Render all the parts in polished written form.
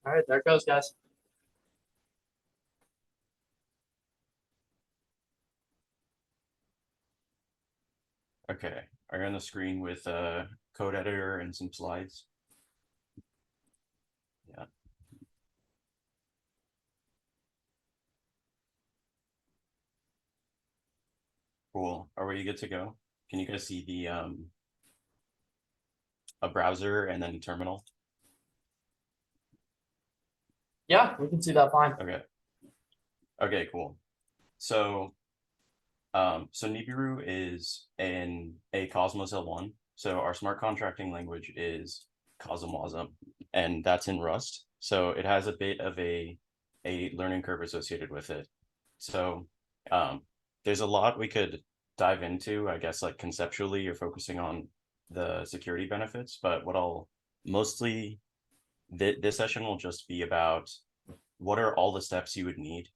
All right, there it goes, guys. Okay, are you on the screen with a code editor and some slides? Yeah, cool. Are we good to go? Can you guys see the a browser and then terminal? Yeah, we can see that fine. Okay. Okay, cool. So so Nibiru is in a Cosmos L1. So our smart contracting language is CosmWasm, and that's in Rust. So it has a bit of a learning curve associated with it. So um, there's a lot we could dive into, I guess, like conceptually, you're focusing on the security benefits, but what I'll mostly this session will just be about what are all the steps you would need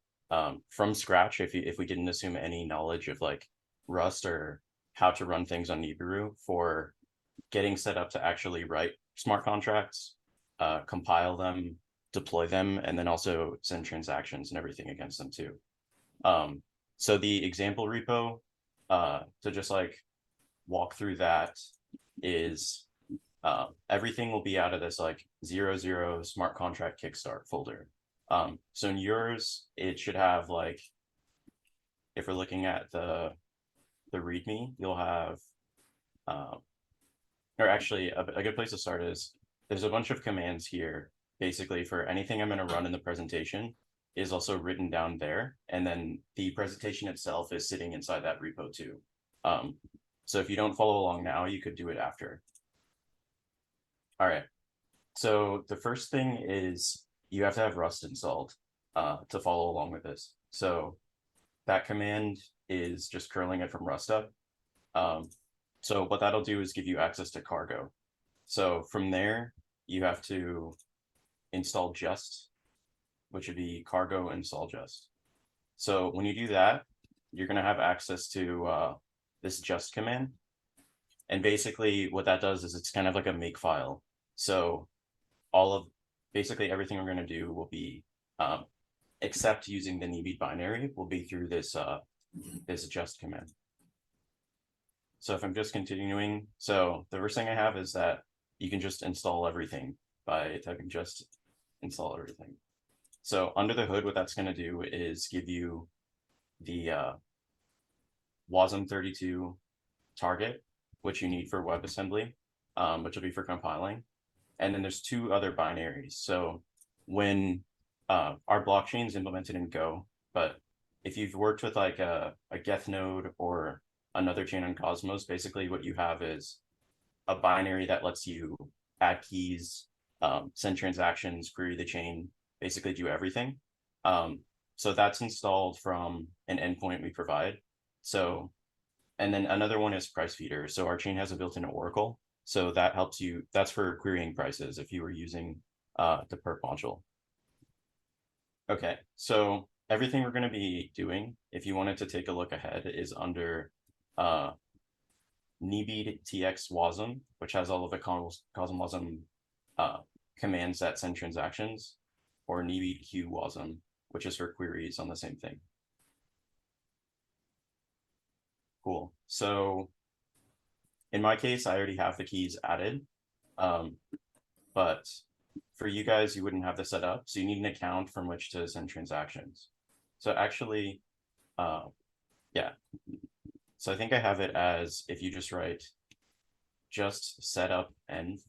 from scratch if we didn't assume any knowledge of like Rust or how to run things on Nibiru for getting set up to actually write smart contracts, compile them, deploy them, and then also send transactions and everything against them too. So the example repo, to just like walk through that is everything will be out of this like 00 smart contract kickstart folder. So in yours, it should have like, if we're looking at the README, you'll have, or actually a good place to start is there's a bunch of commands here. Basically, for anything I'm going to run in the presentation is also written down there, and then the presentation itself is sitting inside that repo too. So if you don't follow along now, you could do it after. All right. So the first thing is you have to have Rust installed to follow along with this. So that command is just curling it from Rust up. So what that'll do is give you access to cargo. So from there, you have to install just, which would be cargo install just. So when you do that, you're going to have access to this just command. And basically what that does is it's kind of like a make file. So all of basically everything we're going to do will be, except using the NEBIT binary, will be through this this just command. So if I'm just continuing, so the first thing I have is that you can just install everything by typing just install everything. So under the hood, what that's going to do is give you the WASM32 target, which you need for WebAssembly, which will be for compiling. And then there's two other binaries. So when our blockchain is implemented in Go, but if you've worked with like a Geth node or another chain on Cosmos, basically what you have is a binary that lets you add keys, send transactions, query the chain, basically do everything. So that's installed from an endpoint we provide. So, and then another one is price feeder. So our chain has a built-in Oracle. So that helps you, that's for querying prices if you were using the perp module. Okay, so everything we're going to be doing, if you wanted to take a look ahead, is under NEBIT TX WASM, which has all of the CosmWasm commands that send transactions, or NEBIT Q WASM, which is for queries on the same thing. Cool. So in my case, I already have the keys added, but for you guys, you wouldn't have this set up. So you need an account from which to send transactions. So actually, yeah. So I think I have it as if you just write just setup and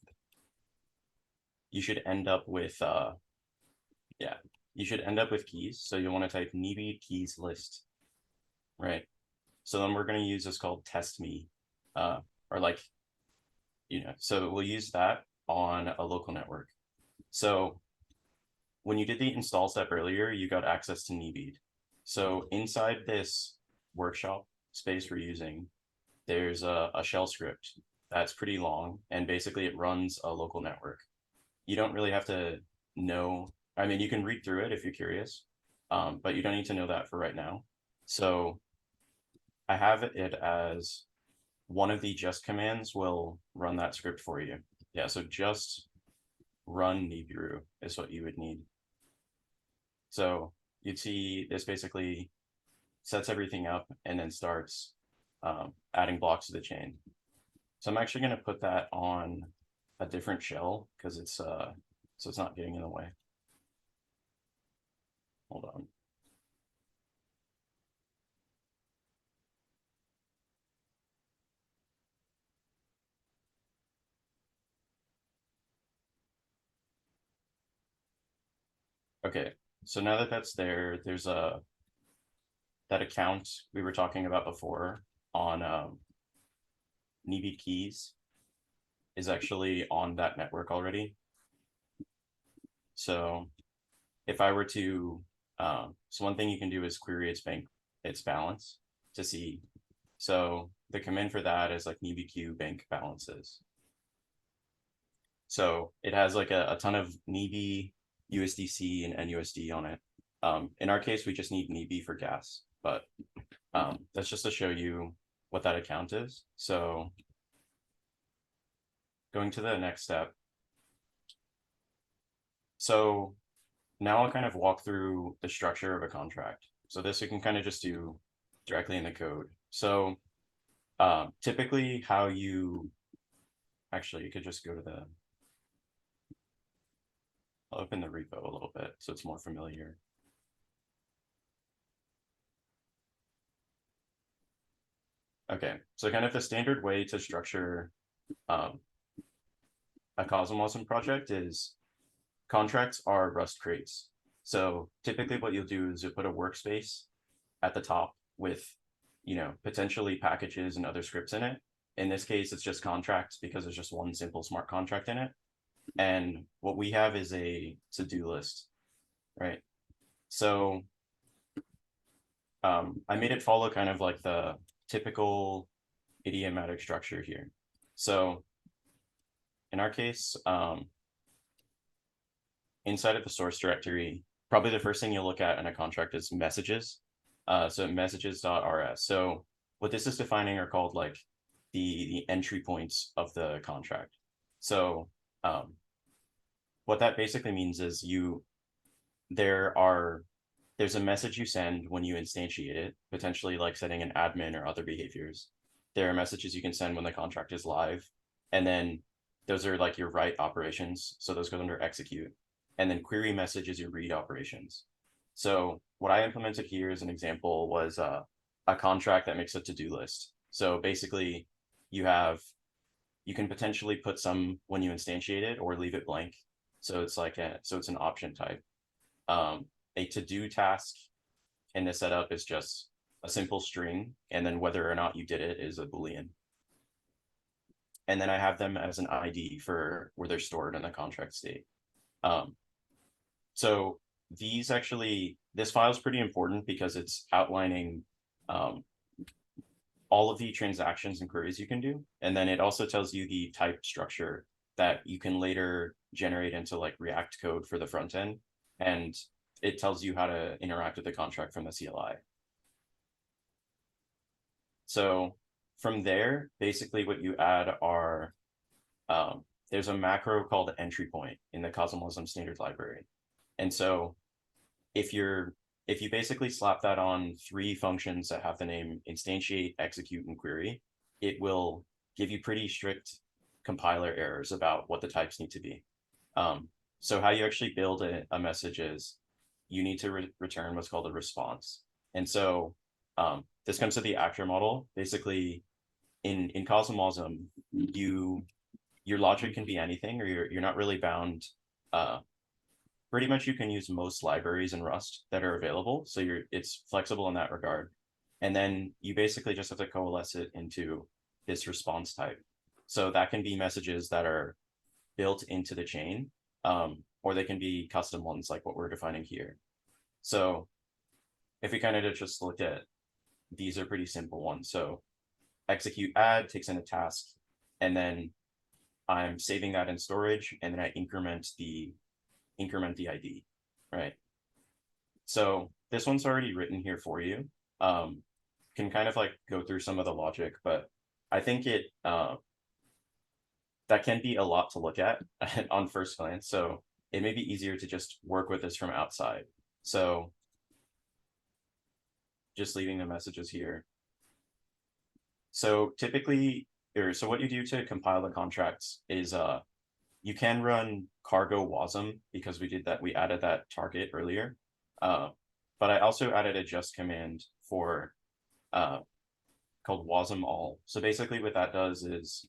you should end up with, yeah, you should end up with keys. So you'll want to type NEBIT keys list, right? So then we're going to use this called test me, or like, so we'll use that on a local network. So when you did the install step earlier, you got access to NEBIT. So inside this workshop space we're using, there's a shell script that's pretty long, and basically it runs a local network. You don't really have to know, I mean, you can read through it if you're curious, but you don't need to know that for right now. So I have it as one of the just commands will run that script for you. Yeah, so just run Nibiru is what you would need. So you'd see this basically sets everything up and then starts adding blocks to the chain. So I'm actually going to put that on a different shell because it's so it's not getting in the way. Hold on. Okay, so now that that's there, there's that account we were talking about before on Nibi keys is actually on that network already. So if I were to, so one thing you can do is query its balance to see. So the command for that is like NibiQ bank balances. So it has like a ton of Nibi, USDC, and NUSD on it. In our case, we just need Nibi for gas, but that's just to show you what that account is. So going to the next step. So now I'll kind of walk through the structure of a contract. So this we can kind of just do directly in the code. So typically how you, actually you could just go to the, I'll open the repo a little bit so it's more familiar. Okay, so kind of the standard way to structure a Cosmosm project is contracts are Rust crates. So typically what you'll do is you'll put a workspace at the top with, you know, potentially packages and other scripts in it. In this case, it's just contracts because there's just one simple smart contract in it. And what we have is a to-do list, right? So I made it follow kind of like the typical idiomatic structure here. So in our case, inside of the source directory, probably the first thing you'll look at in a contract is messages. So messages.rs. So what this is defining are called like the entry points of the contract. So what that basically means is there's a message you send when you instantiate it, potentially like setting an admin or other behaviors. There are messages you can send when the contract is live. And then those are like your write operations. So those go under execute. And then query message is your read operations. So what I implemented here as an example was a contract that makes a to-do list. So basically you can potentially put some when you instantiate it or leave it blank. So it's like it's an option type. A to-do task in the setup is just a simple string, and then whether or not you did it is a Boolean. And then I have them as an ID for where they're stored in the contract state. So this file is pretty important because it's outlining all of the transactions and queries you can do. And then it also tells you the type structure that you can later generate into like React code for the front end. And it tells you how to interact with the contract from the CLI. So from there, basically what you add are, there's a macro called entry point in the Cosmosm standard library. And so if you basically slap that on 3 functions that have the name instantiate, execute, and query, it will give you pretty strict compiler errors about what the types need to be. So how you actually build a message is you need to return what's called a response. And so this comes to the actor model. Basically, in Cosmosm, your logic can be anything, or you're not really bound. Pretty much you can use most libraries in Rust that are available. So it's flexible in that regard. And then you basically just have to coalesce it into this response type. So that can be messages that are built into the chain, or they can be custom ones like what we're defining here. So if we kind of just look at, these are pretty simple ones. So execute add takes in a task, and then I'm saving that in storage, and then I increment the ID, right? So this one's already written here for you. Can kind of like go through some of the logic, but I think that can be a lot to look at on first glance. So it may be easier to just work with this from outside. So just leaving the messages here. So typically, so what you do to compile the contracts is you can run cargo wasm because we added that target earlier. But I also added a just command for called wasm all. So basically what that does is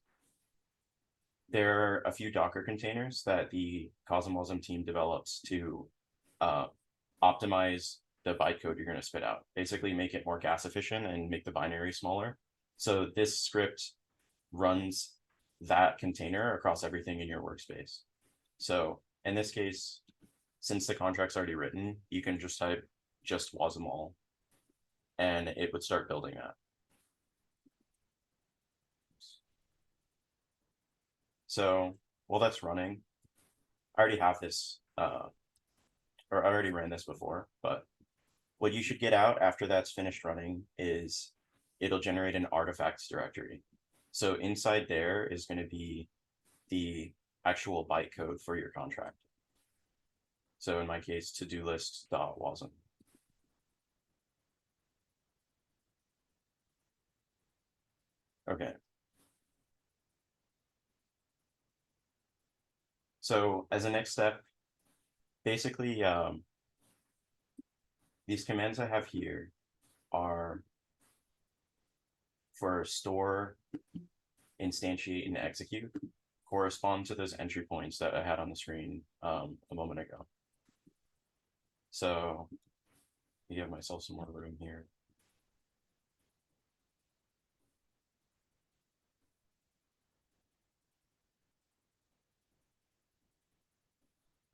there are a few Docker containers that the CosmWasm team develops to optimize the bytecode you're going to spit out, basically make it more gas efficient and make the binary smaller. So this script runs that container across everything in your workspace. So in this case, since the contract's already written, you can just type just wasm all, and it would start building that. So while that's running, I already have this, or I already ran this before, but what you should get out after that's finished running is it'll generate an artifacts directory. So inside there is going to be the actual bytecode for your contract. So in my case, to-do list.wasm. Okay. So as a next step, basically, these commands I have here are for store, instantiate, and execute, correspond to those entry points that I had on the screen a moment ago. So I give myself some more room here.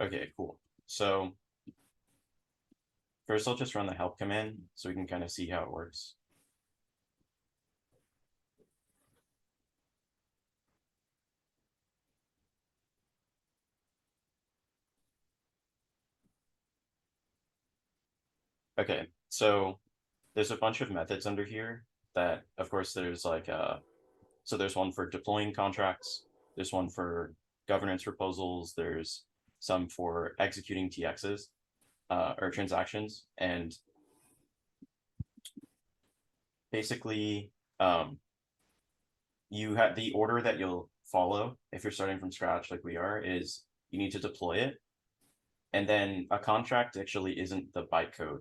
Okay, cool. So first I'll just run the help command so we can kind of see how it works. Okay, so there's a bunch of methods under here that, of course, there's like so there's one for deploying contracts, there's one for governance proposals, there's some for executing TXs or transactions, and basically you have the order that you'll follow if you're starting from scratch like we are is you need to deploy it, and then a contract actually isn't the bytecode.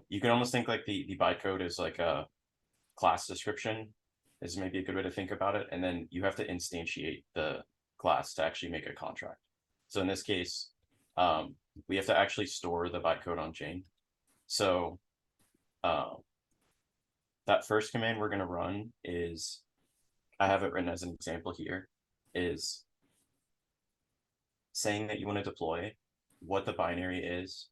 You can almost think like the bytecode is like a class description is maybe a good way to think about it. And then you have to instantiate the class to actually make a contract. So in this case, we have to actually store the bytecode on chain. So that first command we're going to run is, I have it written as an example here, is saying that you want to deploy, what the binary is,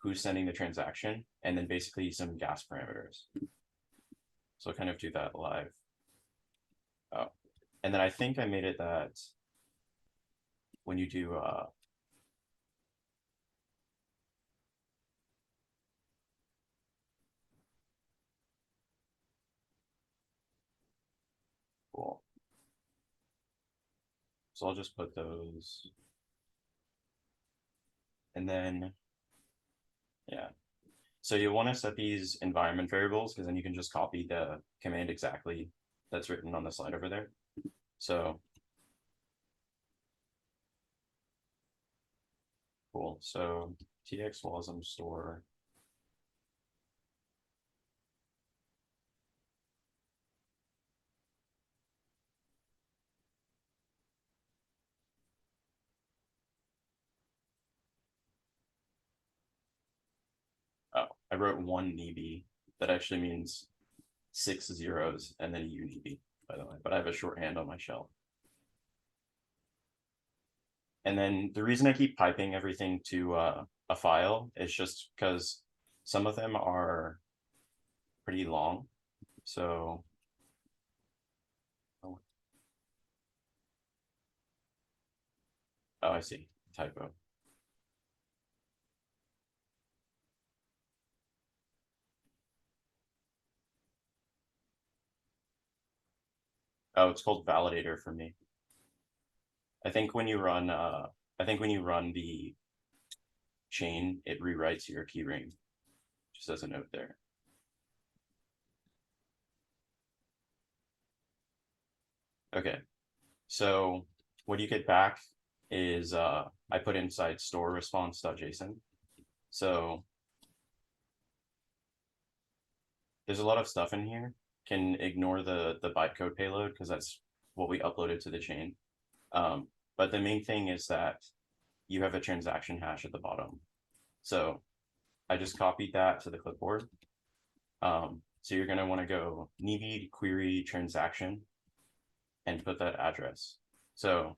who's sending the transaction, and then basically some gas parameters. So I'll kind of do that live. Oh, and then I think I made it that when you do cool. So I'll just put those, and then yeah. So you want to set these environment variables because then you can just copy the command exactly that's written on the slide over there. So cool. So txwasm store. Oh, I wrote one NEB. That actually means 6 zeros and then a UNEB, by the way, but I have a shorthand on my shell. And then the reason I keep piping everything to a file is just because some of them are pretty long. So, oh, I see, typo. Oh, it's called validator for me. I think when you run the chain, it rewrites your keyring. Just as a note there. Okay, so what you get back is I put inside store response.json. So there's a lot of stuff in here. Can ignore the bytecode payload because that's what we uploaded to the chain. But the main thing is that you have a transaction hash at the bottom. So I just copied that to the clipboard. So you're going to want to go need query transaction and put that address. So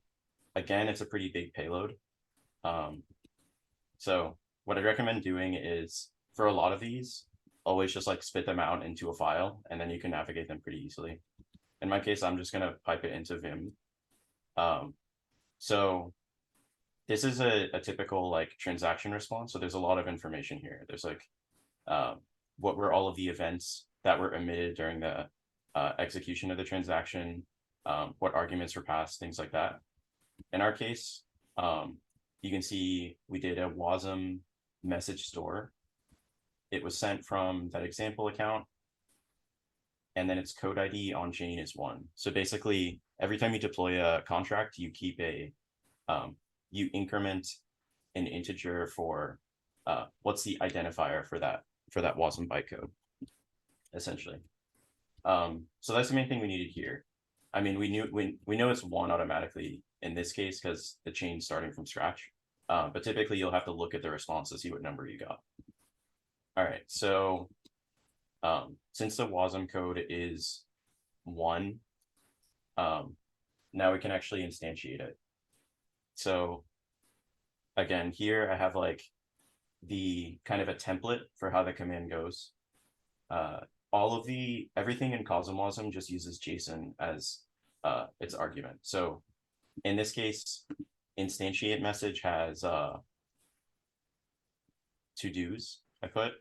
again, it's a pretty big payload. So what I recommend doing is for a lot of these, always just like spit them out into a file and then you can navigate them pretty easily. In my case, I'm just going to pipe it into Vim. So this is a typical like transaction response. So there's a lot of information here. There's like what were all of the events that were emitted during the execution of the transaction, what arguments were passed, things like that. In our case, you can see we did a WASM message store. It was sent from that example account, and then its code ID on chain is 1. So basically, every time you deploy a contract, you keep you increment an integer for what's the identifier for that WASM bytecode, essentially. So that's the main thing we needed here. I mean, we know it's 1 automatically in this case because the chain's starting from scratch. But typically you'll have to look at the response to see what number you got. All right, so since the WASM code is 1, now we can actually instantiate it. So again, here I have like the kind of a template for how the command goes. Everything in CosmWasm just uses JSON as its argument. So in this case, instantiate message has to-dos I put.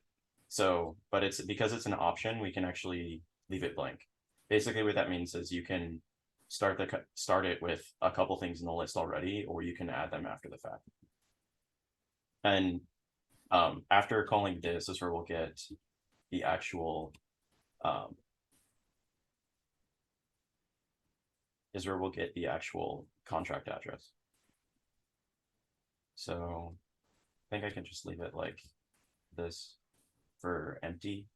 So, but it's because it's an option, we can actually leave it blank. Basically what that means is you can start it with a couple things in the list already, or you can add them after the fact. And after calling this is where we'll get the actual contract address. So I think I can just leave it like this for empty.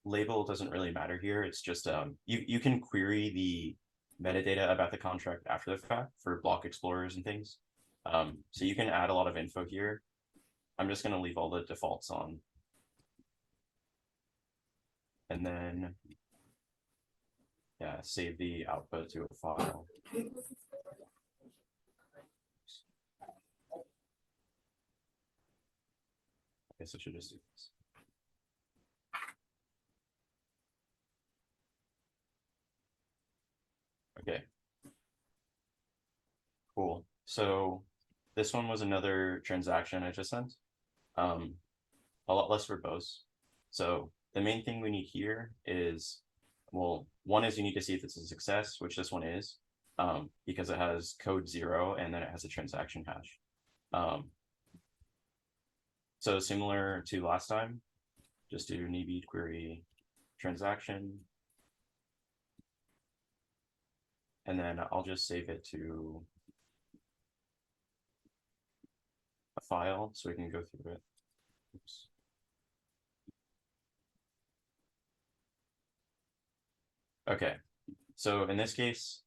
Label doesn't really matter here. It's just you can query the metadata about the contract after the fact for block explorers and things. So you can add a lot of info here. I'm just going to leave all the defaults on. And then, yeah, save the output to a file. I guess I should just do this. Okay. Cool. So this one was another transaction I just sent. A lot less verbose. So the main thing we need here is, well, one is you need to see if it's a success, which this one is, because it has code 0 and then it has a transaction hash. So similar to last time, just do NEU query transaction. And then I'll just save it to a file so we can go through it. Oops. Okay, so in this case,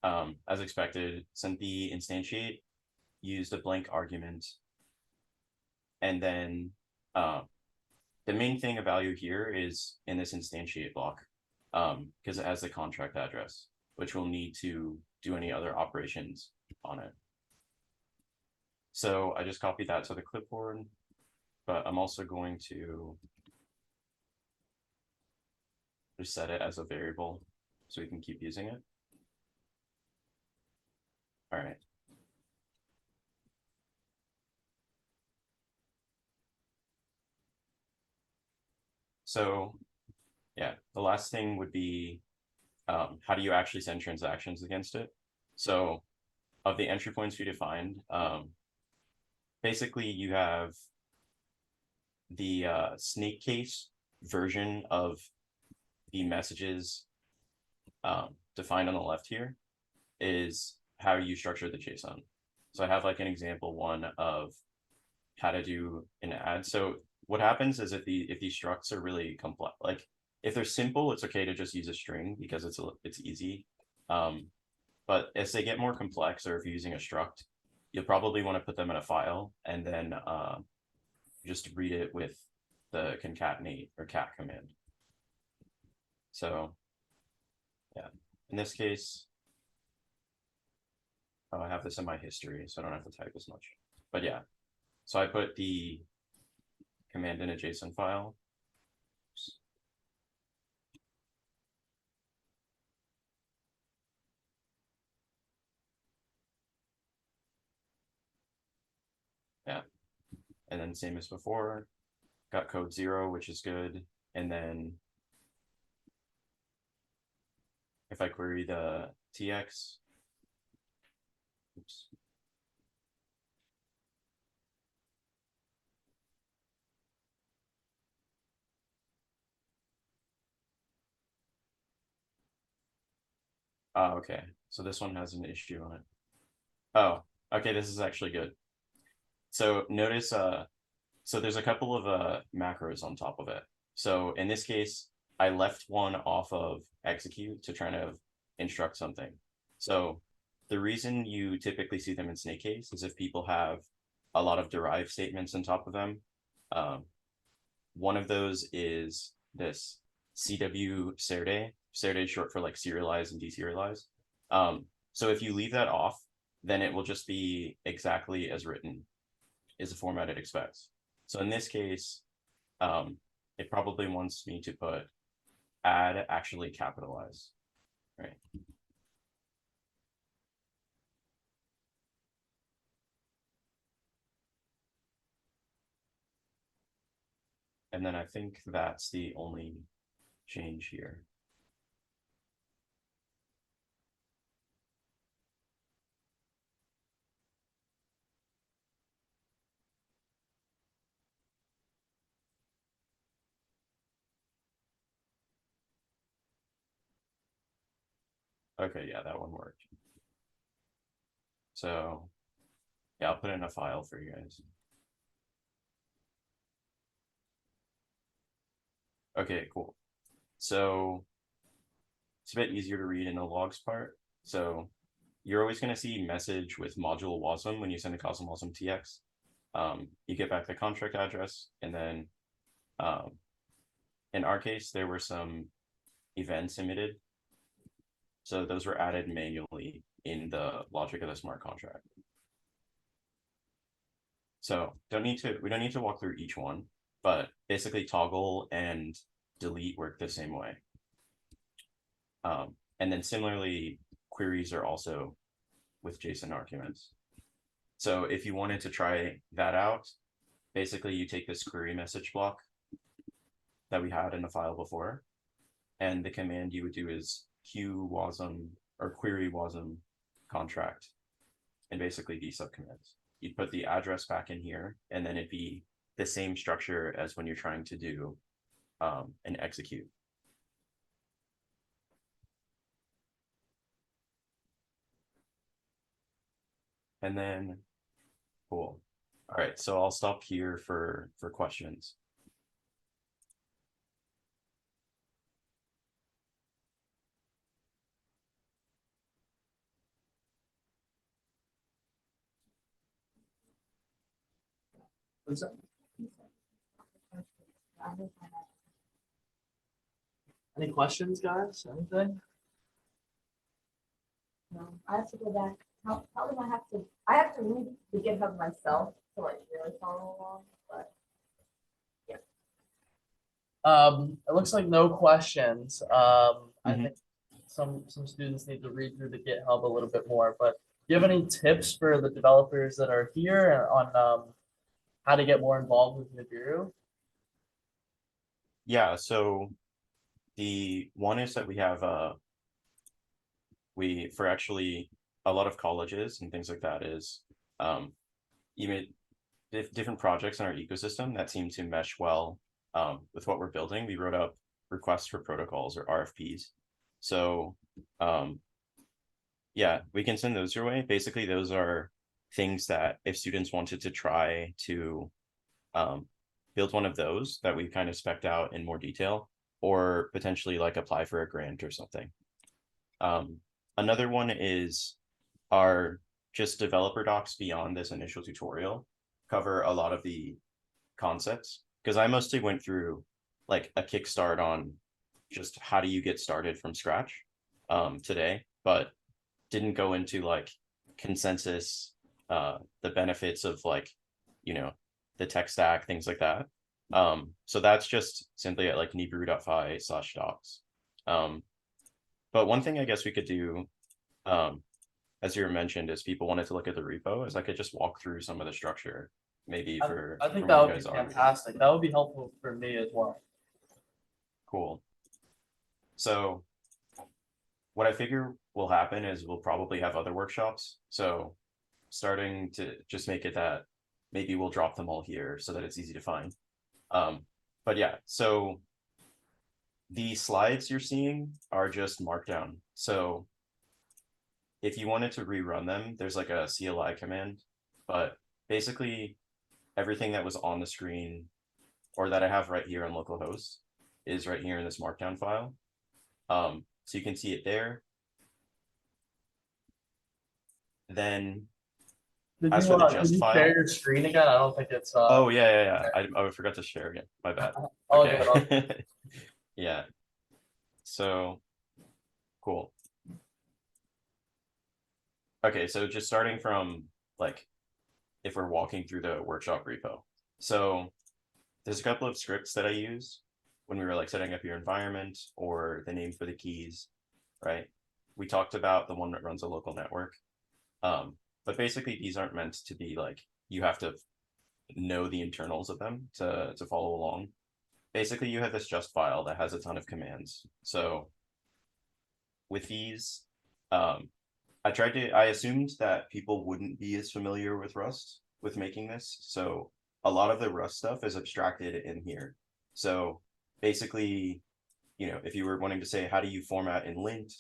as expected, sent the instantiate, used a blank argument, and then the main thing of value here is in this instantiate block, because it has the contract address, which we'll need to do any other operations on it. So I just copied that to the clipboard, but I'm also going to just set it as a variable so we can keep using it. All right. So yeah, the last thing would be how do you actually send transactions against it? So of the entry points we defined, basically you have the snake case version of the messages defined on the left here is how you structure the JSON. So I have like an example one of how to do an ad. So what happens is if these structs are really complex, like if they're simple, it's okay to just use a string because it's easy. But as they get more complex, or if you're using a struct, you'll probably want to put them in a file and then just read it with the concatenate or cat command. So yeah, in this case, I have this in my history, so I don't have to type as much. But yeah, so I put the command in a JSON file. Yeah, and then same as before, got code 0, which is good. And then if I query the TX, oops. Oh, okay. So this one has an issue on it. Oh, okay, this is actually good. So notice so there's a couple of macros on top of it. So in this case, I left one off of execute to try to instruct something. So the reason you typically see them in snake case is if people have a lot of derived statements on top of them. One of those is this CW Serde. Serde is short for like serialize and deserialize. So if you leave that off, then it will just be exactly as written is the format it expects. So in this case, it probably wants me to put add actually capitalize, right? And then I think that's the only change here. Okay, yeah, that one worked. So yeah, I'll put in a file for you guys. Okay, cool. So it's a bit easier to read in the logs part. So you're always going to see message with module wasm when you send a cosm wasm tx. You get back the contract address, and then in our case, there were some events emitted. So those were added manually in the logic of the smart contract. So we don't need to walk through each one, but basically toggle and delete work the same way. And then similarly, queries are also with JSON arguments. So if you wanted to try that out, basically you take this query message block that we had in the file before, and the command you would do is q wasm or query wasm contract, and basically these subcommands. You'd put the address back in here, and then it'd be the same structure as when you're trying to do an execute. And then, cool. All right, so I'll stop here for questions. What's that? Any questions, guys? Anything? No, I have to go back. How do I have to? I have to read the GitHub myself to like really follow along. But It looks like no questions. I think some students need to read through the GitHub a little bit more. But do you have any tips for the developers that are here on how to get more involved with Nibiru? Yeah, so the one is that we have for actually a lot of colleges and things like that is even different projects in our ecosystem that seem to mesh well with what we're building. We wrote up requests for protocols or RFPs. So yeah, we can send those your way. Basically, those are things that if students wanted to try to build one of those that we kind of spec'd out in more detail, or potentially like apply for a grant or something. Another one is our just developer docs beyond this initial tutorial cover a lot of the concepts, because I mostly went through like a kickstart on just how do you get started from scratch today, but didn't go into like consensus, the benefits of like, you know, the tech stack, things like that. So that's just simply at like nebrew.fi/docs. But one thing I guess we could do, as you mentioned, is people wanted to look at the repo, is I could just walk through some of the structure, maybe for I think from that where would you be guys are. fantastic. That would be helpful for me as well. Cool. So what I figure will happen is we'll probably have other workshops. So starting to just make it that maybe we'll drop them all here so that it's easy to find. But yeah, so the slides you're seeing are just markdown. So if you wanted to rerun them, there's like a CLI command, but basically everything that was on the screen or that I have right here on localhost is right here in this markdown file. So you can see it there. Then Did as you, for the did just you file, share your screen again? I don't think it's oh yeah. I forgot to share again. My bad. all Okay. good. All good. Yeah. So cool. Okay, so just starting from like if we're walking through the workshop repo. So there's a couple of scripts that I use when we were like setting up your environment or the name for the keys, right? We talked about the one that runs a local network. But basically these aren't meant to be like you have to know the internals of them to follow along. Basically you have this just file that has a ton of commands. So with these, I assumed that people wouldn't be as familiar with Rust with making this. So a lot of the Rust stuff is abstracted in here. So basically, you know, if you were wanting to say, how do you format in lint?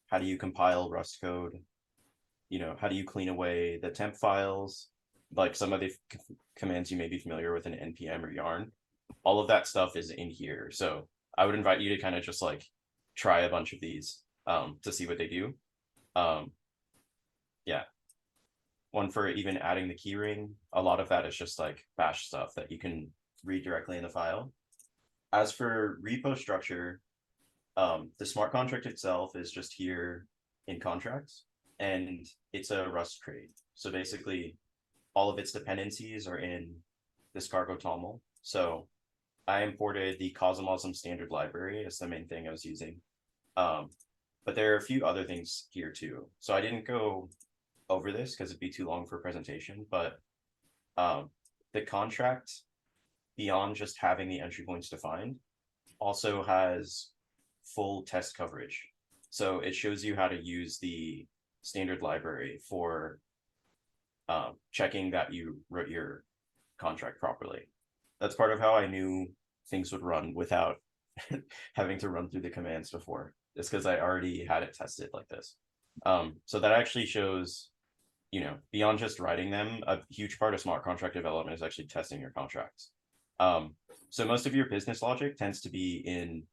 How do you compile Rust code? You know, how do you clean away the temp files? Like some of the commands you may be familiar with in NPM or Yarn. All of that stuff is in here. So I would invite you to kind of just like try a bunch of these to see what they do. Yeah. One for even adding the keyring. A lot of that is just like bash stuff that you can read directly in the file. As for repo structure, the smart contract itself is just here in contracts, and it's a Rust crate. So basically, all of its dependencies are in this cargo toml. So I imported the Cosmosm standard library as the main thing I was using. But there are a few other things here too. So I didn't go over this because it'd be too long for a presentation, but the contract, beyond just having the entry points defined, also has full test coverage. So it shows you how to use the standard library for checking that you wrote your contract properly. That's part of how I knew things would run without having to run through the commands before. It's because I already had it tested like this. So that actually shows, you know, beyond just writing them, a huge part of smart contract development is actually testing your contracts. So most of your business logic tends to be in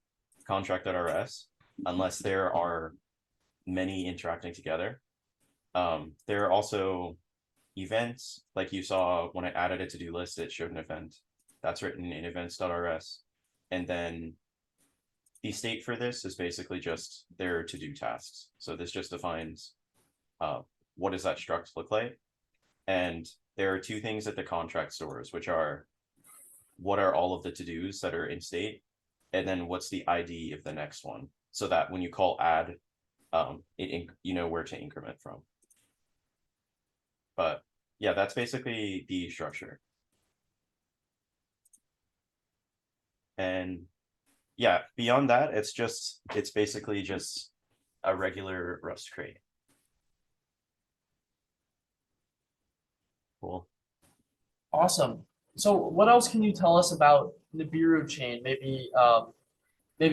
contract.rs, unless there are many interacting together. There are also events, like you saw when I added a to-do list, it showed an event that's written in events.rs. And then the state for this is basically just their to-do tasks. So this just defines what does that struct look like? And there are two things that the contract stores, which are what are all of the to-dos that are in state, and then what's the ID of the next one, so that when you call add, you know where to increment from. But yeah, that's basically the structure. And yeah, beyond that, it's basically just a regular Rust crate. Cool. Awesome. So what else can you tell us about Nibiru chain? Maybe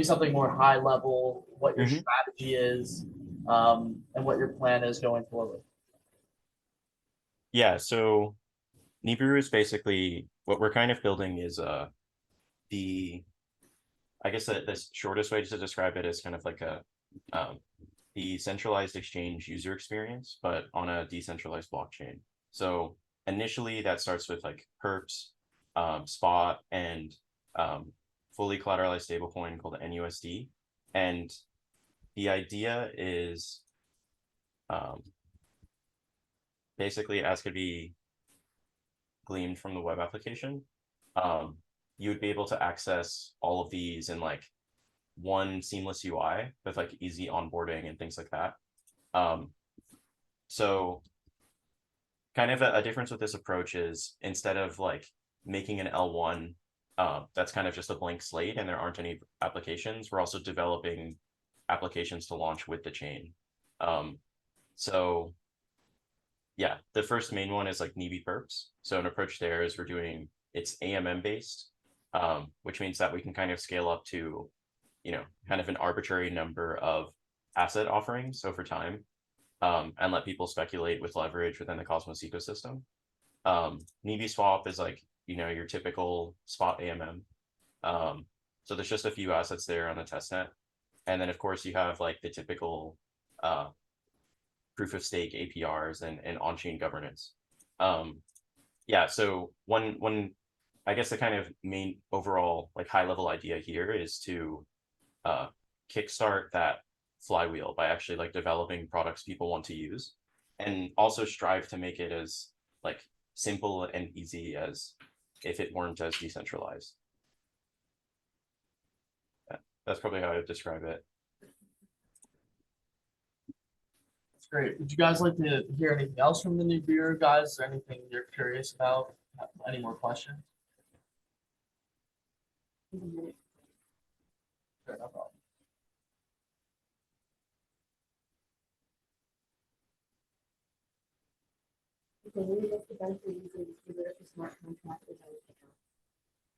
something more high level, what your Mhm. strategy is, and what your plan is going forward. Yeah, so Nibiru is basically what we're kind of building is the I guess the shortest way to describe it is kind of like a the centralized exchange user experience, but on a decentralized blockchain. So initially that starts with like perps, spot, and um, fully collateralized stablecoin called NUSD. And the idea is um, basically as could be gleaned from the web application, um, you would be able to access all of these in like one seamless UI with like easy onboarding and things like that. Um, so kind of a difference with this approach is instead of like making an L1 that's kind of just a blank slate and there aren't any applications, we're also developing applications to launch with the chain. Um, so yeah, the first main one is like NEB perps. So an approach there is we're doing it's AMM based, which means that we can kind of scale up to, kind of an arbitrary number of asset offerings over time, and let people speculate with leverage within the Cosmos ecosystem. NEB swap is like, your typical spot AMM. So there's just a few assets there on the testnet. And then of course you have like the typical uh, proof of stake APRs and on-chain governance. Yeah, so one I guess the kind of main overall like high level idea here is to kickstart that flywheel by actually like developing products people want to use, and also strive to make it as like simple and easy as if it weren't as decentralized. Yeah, that's probably how I would describe it. That's great. Would you guys like to hear anything else from the Nibiru guys? Is there anything you're curious about? Any more questions? Sure, no problem. Okay, maybe that's the benefit of using the smart contract or anything else.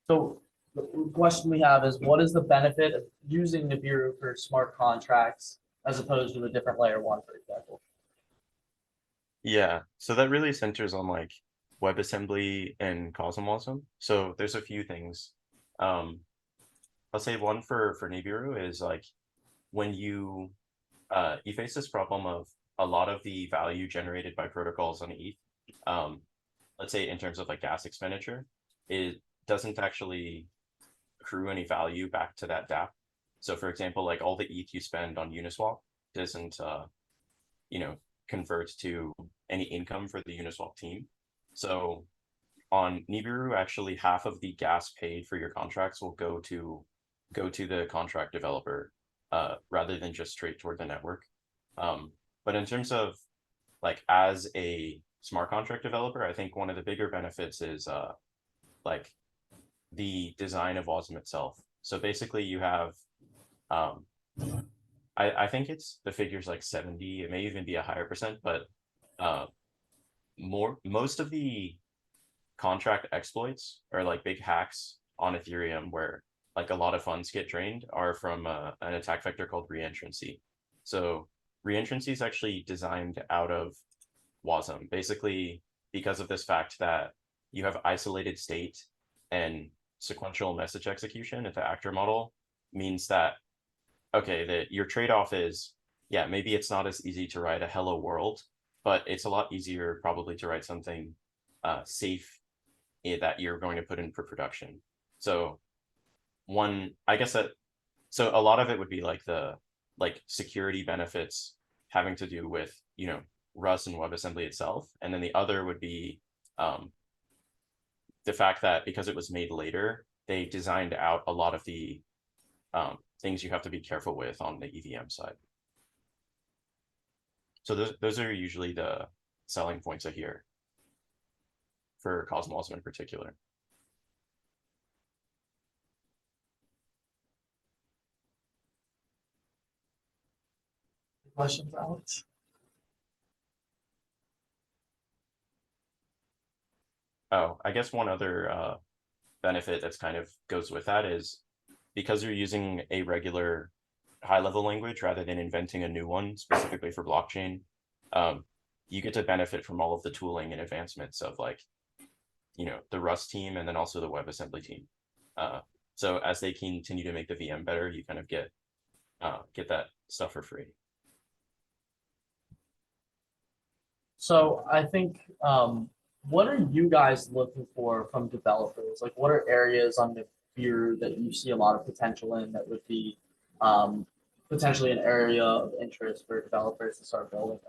So the question we have is, what is the benefit of using Nibiru for smart contracts as opposed to a different layer one, for example? Yeah, so that really centers on like WebAssembly and Cosmosm. So there's a few things. I'll say one for Nibiru is like when you face this problem of a lot of the value generated by protocols on ETH, um, let's say in terms of like gas expenditure, it doesn't actually accrue any value back to that DApp. So for example, like all the ETH you spend on Uniswap doesn't you know, convert to any income for the Uniswap team. So on Nibiru, actually half of the gas paid for your contracts will go to the contract developer rather than just straight toward the network. But in terms of like as a smart contract developer, I think one of the bigger benefits is like the design of WASM itself. So basically you have um, I think it's the figure's like 70, it may even be a higher percent, but uh, most of the contract exploits or like big hacks on Ethereum where like a lot of funds get drained are from an attack vector called reentrancy. So reentrancy is actually designed out of WASM, basically because of this fact that you have isolated state and sequential message execution at the actor model means that, okay, that your trade-off is, yeah, maybe it's not as easy to write a hello world, but it's a lot easier probably to write something safe that you're going to put in for production. So I guess that, so a lot of it would be like the like security benefits having to do with, Rust and WebAssembly itself. And then the other would be the fact that because it was made later, they designed out a lot of the things you have to be careful with on the EVM side. So those are usually the selling points I hear for Cosmos in particular. Questions, Alex? Oh, I guess one other benefit that's kind of goes with that is because you're using a regular high level language rather than inventing a new one specifically for blockchain, you get to benefit from all of the tooling and advancements of like, the Rust team and then also the WebAssembly team. So as they continue to make the VM better, you kind of get that stuff for free. So I think, what are you guys looking for from developers? Like, what are areas on the view that you see a lot of potential in that would be potentially an area of interest for developers to start building?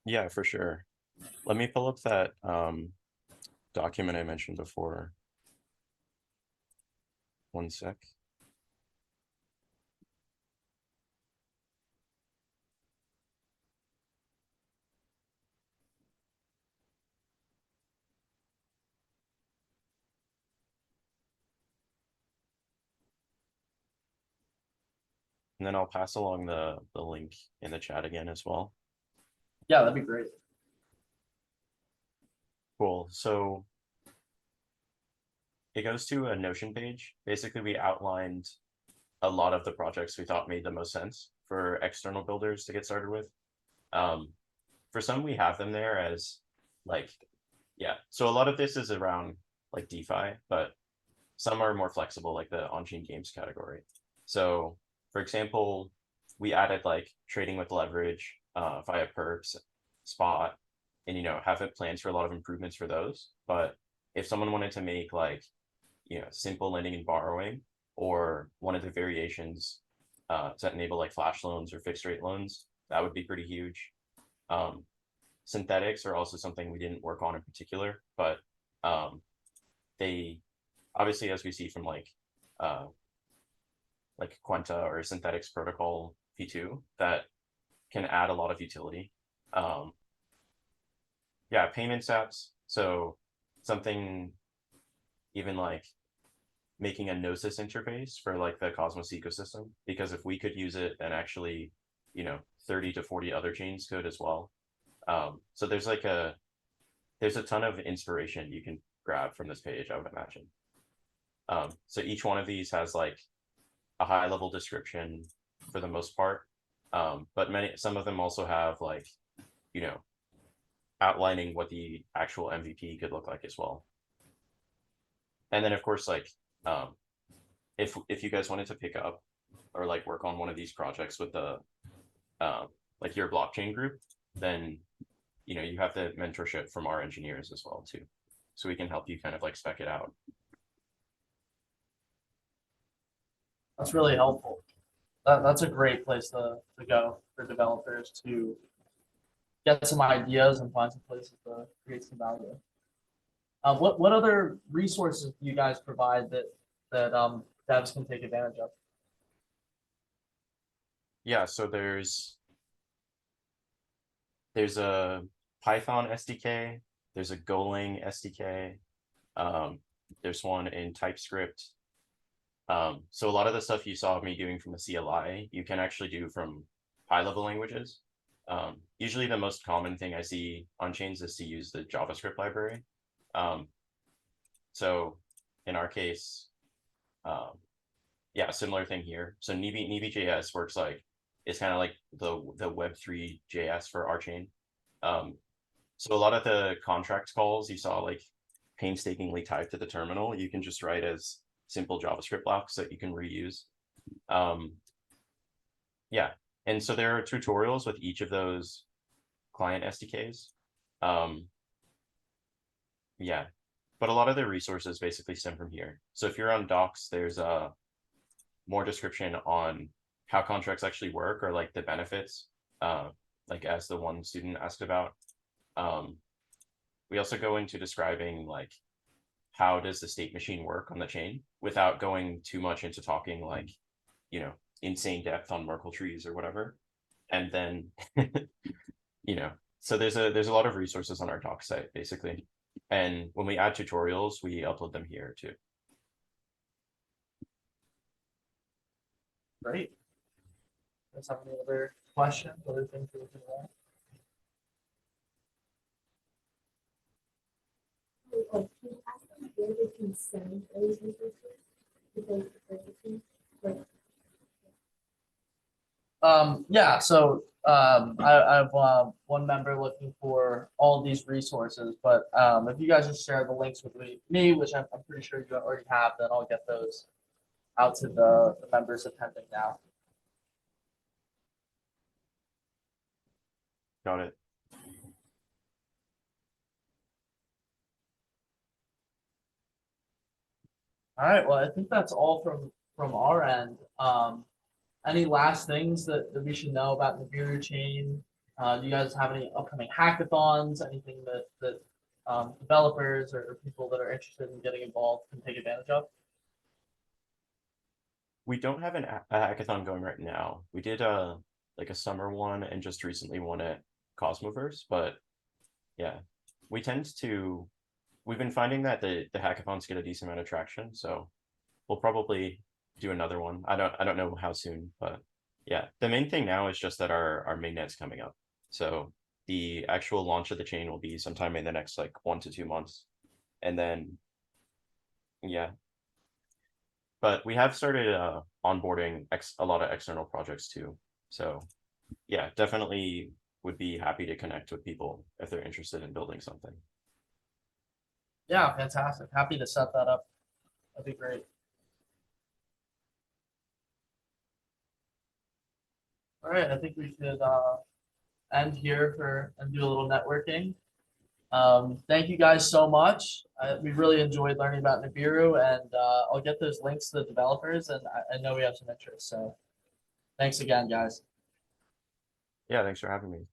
Yeah, for sure. Let me pull up that document I mentioned before. One sec. And then I'll pass along the link in the chat again as well. Yeah, that'd be great. Cool. So it goes to a Notion page. Basically, we outlined a lot of the projects we thought made the most sense for external builders to get started with. For some, we have them there as like, yeah. So a lot of this is around like DeFi, but some are more flexible, like the on-chain games category. So for example, we added like trading with leverage via perps, spot, and have it plans for a lot of improvements for those. But if someone wanted to make like simple lending and borrowing, or one of the variations to enable like flash loans or fixed rate loans, that would be pretty huge. Synthetics are also something we didn't work on in particular, but they obviously, as we see from like Quanta or Synthetics Protocol v2, that can add a lot of utility. Yeah, payments apps. So something even like making a Gnosis interface for like the Cosmos ecosystem, because if we could use it, then actually, 30 to 40 other chains could as well. So there's a ton of inspiration you can grab from this page, I would imagine. So each one of these has like a high level description for the most part. But some of them also have like, outlining what the actual MVP could look like as well. And then of course, like, if you guys wanted to pick up or like work on one of these projects with the like your blockchain group, then you have the mentorship from our engineers as well too, so we can help you kind of like spec it out. That's really helpful. That's a great place to go for developers to get some ideas and find some places to create some value. What other resources do you guys provide that devs can take advantage of? Yeah, so there's a Python SDK, there's a Golang SDK, there's one in TypeScript. So a lot of the stuff you saw me doing from the CLI, you can actually do from high-level languages. Usually the most common thing I see on chains is to use the JavaScript library. So in our case, yeah, similar thing here. So Nebi.js works like, it's kind of like the Web3 JS for our chain. So a lot of the contract calls you saw like painstakingly typed to the terminal, you can just write as simple JavaScript blocks that you can reuse. Yeah, and so there are tutorials with each of those client SDKs. Yeah, but a lot of the resources basically stem from here. So if you're on docs, there's more description on how contracts actually work, or like the benefits, like as the one student asked about. We also go into describing like how does the state machine work on the chain without going too much into talking like, insane depth on Merkle trees or whatever. And then, so there's a lot of resources on our doc site basically. And when we add tutorials, we upload them here too. Great. Does have any other questions, other things that we can learn? Like, can you ask them where they can send those resources? Because like, Yeah, so I have one member looking for all of these resources, but if you guys just share the links with me, which I'm pretty sure you already have, then I'll get those out to the members attending now. Got it. All right, well, I think that's all from our end. Any last things that we should know about Nibiru chain? Do you guys have any upcoming hackathons? Anything that developers or people that are interested in getting involved can take advantage of? We don't have a hackathon going right now. We did like a summer one and just recently one at Cosmoverse, but yeah, we've been finding that the hackathons get a decent amount of traction, so we'll probably do another one. I don't know how soon, but yeah, the main thing now is just that our mainnet's coming up. So the actual launch of the chain will be sometime in the next like 1 to 2 months. And then yeah. But we have started onboarding a lot of external projects too. So yeah, definitely would be happy to connect with people if they're interested in building something. Yeah, fantastic. Happy to set that up. That'd be great. All right, I think we should end here and do a little networking. Thank you guys so much. We really enjoyed learning about Nibiru, and I'll get those links to the developers, and I know we have some interest. So thanks again, guys. Yeah, thanks for having me.